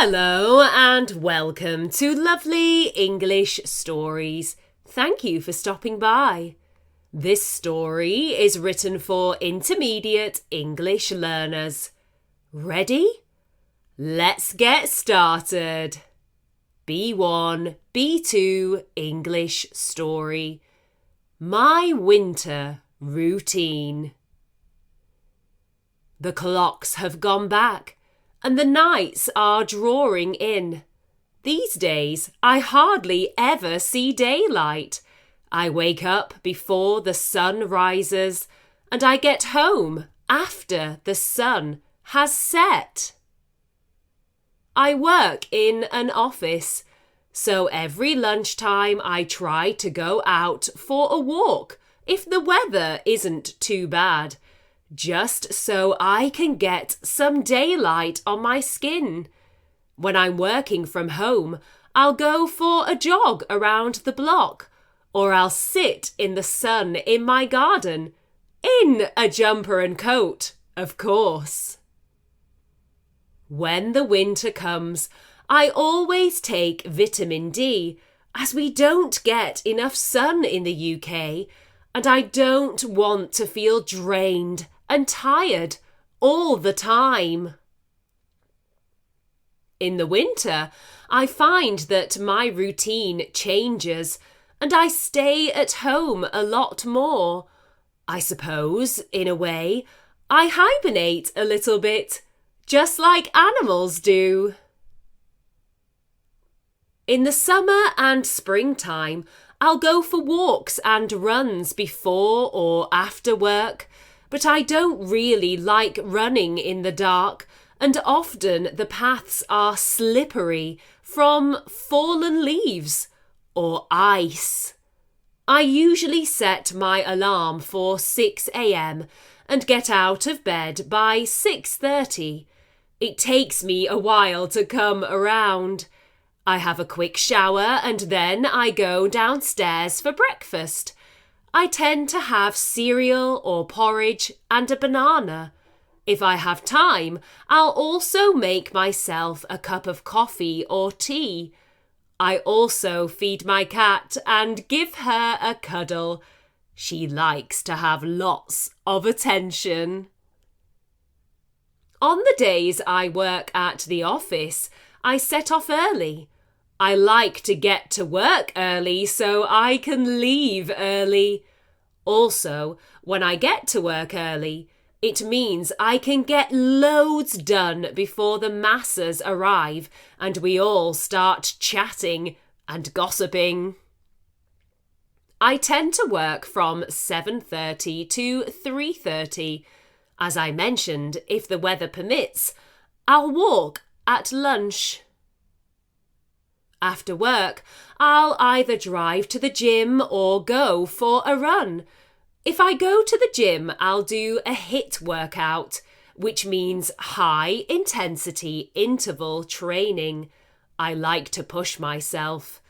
Hello and welcome to Lovely English Stories. Thank you for stopping by. This story is written for intermediate English learners. Ready? Let's get started. B1, B2 English story. My winter routine. The clocks have gone back and the nights are drawing in. These days, I hardly ever see daylight. I wake up before the sun rises, and I get home after the sun has set. I work in an office, so every lunchtime I try to go out for a walk if the weather isn't too bad, just so I can get some daylight on my skin. When I'm working from home, I'll go for a jog around the block, or I'll sit in the sun in my garden, in a jumper and coat, of course. When the winter comes, I always take vitamin D, as we don't get enough sun in the UK, and I don't want to feel drained and tired all the time. In the winter, I find that my routine changes and I stay at home a lot more. I suppose, in a way, I hibernate a little bit, just like animals do. In the summer and springtime, I'll go for walks and runs before or after work, but I don't really like running in the dark, and often the paths are slippery from fallen leaves or ice. I usually set my alarm for 6 a.m. and get out of bed by 6:30. It takes me a while to come around. I have a quick shower and then I go downstairs for breakfast. I tend to have cereal or porridge and a banana. If I have time, I'll also make myself a cup of coffee or tea. I also feed my cat and give her a cuddle. She likes to have lots of attention. On the days I work at the office, I set off early. I like to get to work early so I can leave early. Also, when I get to work early, it means I can get loads done before the masses arrive and we all start chatting and gossiping. I tend to work from 7:30 to 3:30. As I mentioned, if the weather permits, I'll walk at lunch. After work, I'll either drive to the gym or go for a run. If I go to the gym, I'll do a HIIT workout, which means high-intensity interval training. I like to push myself.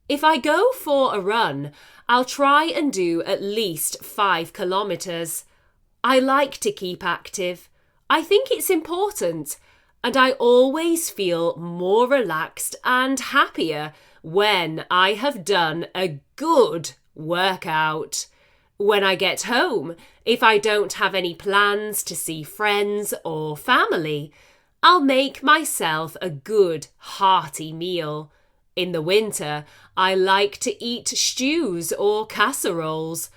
If I go for a run, I'll try and do at least 5 kilometres. I like to keep active. I think it's important. And I always feel more relaxed and happier when I have done a good workout. When I get home, if I don't have any plans to see friends or family, I'll make myself a good hearty meal. In the winter, I like to eat stews or casseroles.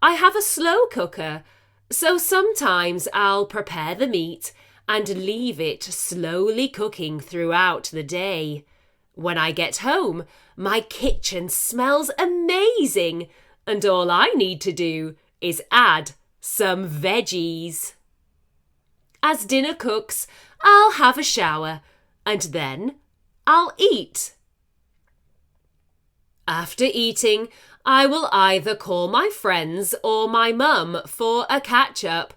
I have a slow cooker, so sometimes I'll prepare the meat and leave it slowly cooking throughout the day. When I get home, my kitchen smells amazing, and all I need to do is add some veggies. As dinner cooks, I'll have a shower, and then I'll eat. After eating, I will either call my friends or my mum for a catch-up,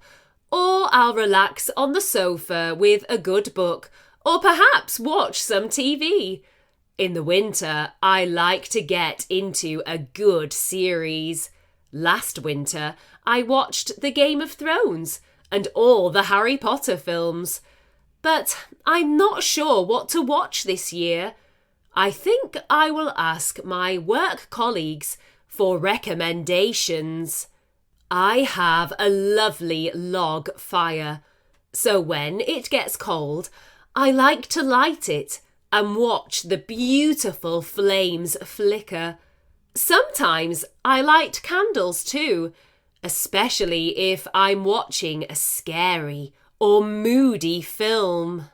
or I'll relax on the sofa with a good book, or perhaps watch some TV. In the winter, I like to get into a good series. Last winter, I watched the Game of Thrones and all the Harry Potter films. But I'm not sure what to watch this year. I think I will ask my work colleagues for recommendations. I have a lovely log fire, so when it gets cold, I like to light it and watch the beautiful flames flicker. Sometimes I light candles too, especially if I'm watching a scary or moody film.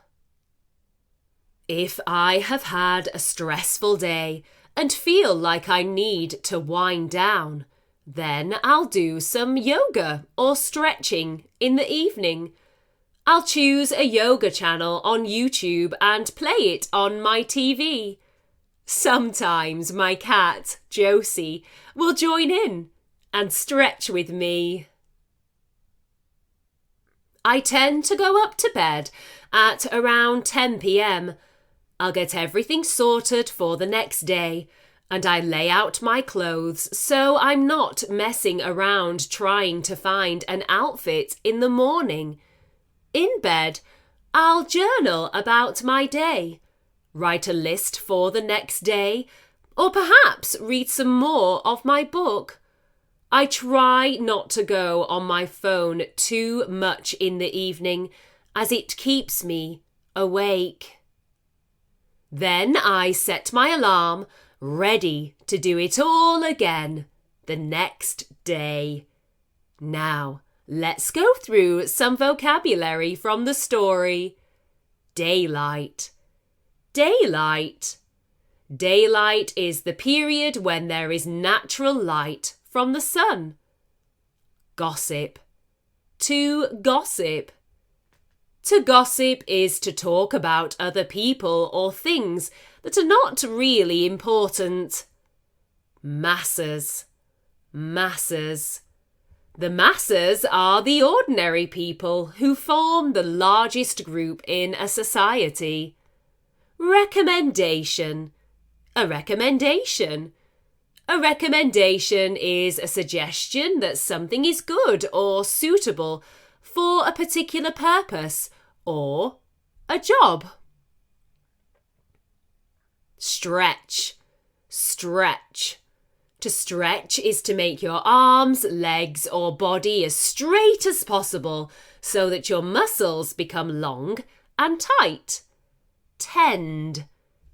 If I have had a stressful day and feel like I need to wind down, then I'll do some yoga or stretching in the evening. I'll choose a yoga channel on YouTube and play it on my TV. Sometimes my cat, Josie, will join in and stretch with me. I tend to go up to bed at around 10 p.m. I'll get everything sorted for the next day, and I lay out my clothes so I'm not messing around trying to find an outfit in the morning. In bed, I'll journal about my day, write a list for the next day, or perhaps read some more of my book. I try not to go on my phone too much in the evening, as it keeps me awake. Then I set my alarm, ready to do it all again the next day. Now, let's go through some vocabulary from the story. Daylight. Daylight. Daylight is the period when there is natural light from the sun. Gossip. To gossip. To gossip is to talk about other people or things that are not really important. Masses. Masses. The masses are the ordinary people who form the largest group in a society. Recommendation. A recommendation. A recommendation is a suggestion that something is good or suitable for a particular purpose or a job. Stretch. Stretch. To stretch is to make your arms, legs, or body as straight as possible so that your muscles become long and tight. Tend.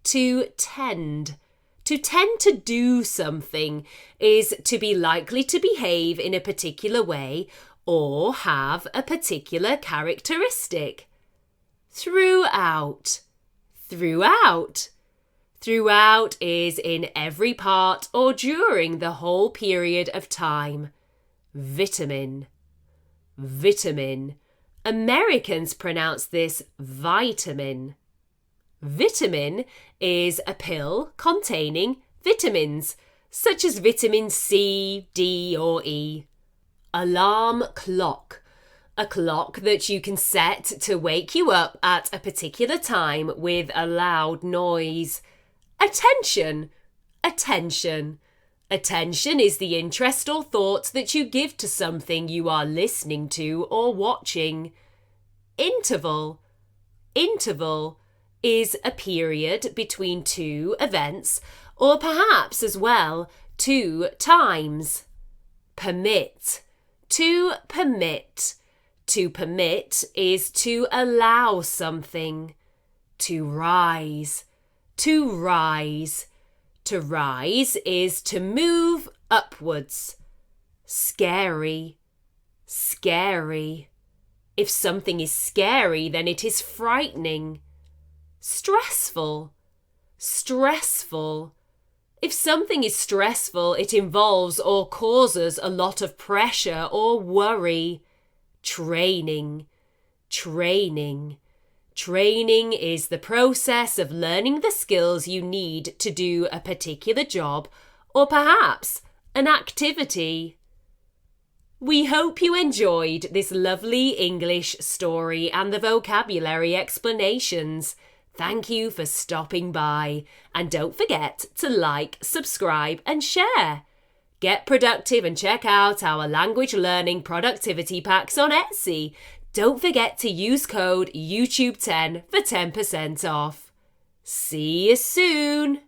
To tend. To tend to do something is to be likely to behave in a particular way or have a particular characteristic. Throughout. Throughout. Throughout is in every part or during the whole period of time. Vitamin. Vitamin. Americans pronounce this vitamin. Vitamin is a pill containing vitamins, such as vitamin C, D, or E. Alarm clock. A clock that you can set to wake you up at a particular time with a loud noise. Attention. Attention. Attention is the interest or thought that you give to something you are listening to or watching. Interval. Interval is a period between two events, or perhaps as well 2 times. Permit. To permit. To permit is to allow something. To rise. To rise. To rise is to move upwards. Scary. Scary. If something is scary, then it is frightening. Stressful. Stressful. If something is stressful, it involves or causes a lot of pressure or worry. Training. Training. Training is the process of learning the skills you need to do a particular job or perhaps an activity. We hope you enjoyed this lovely English story and the vocabulary explanations. Thank you for stopping by, and don't forget to like, subscribe and share. Get productive and check out our language learning productivity packs on Etsy. Don't forget to use code YouTube10 for 10% off. See you soon!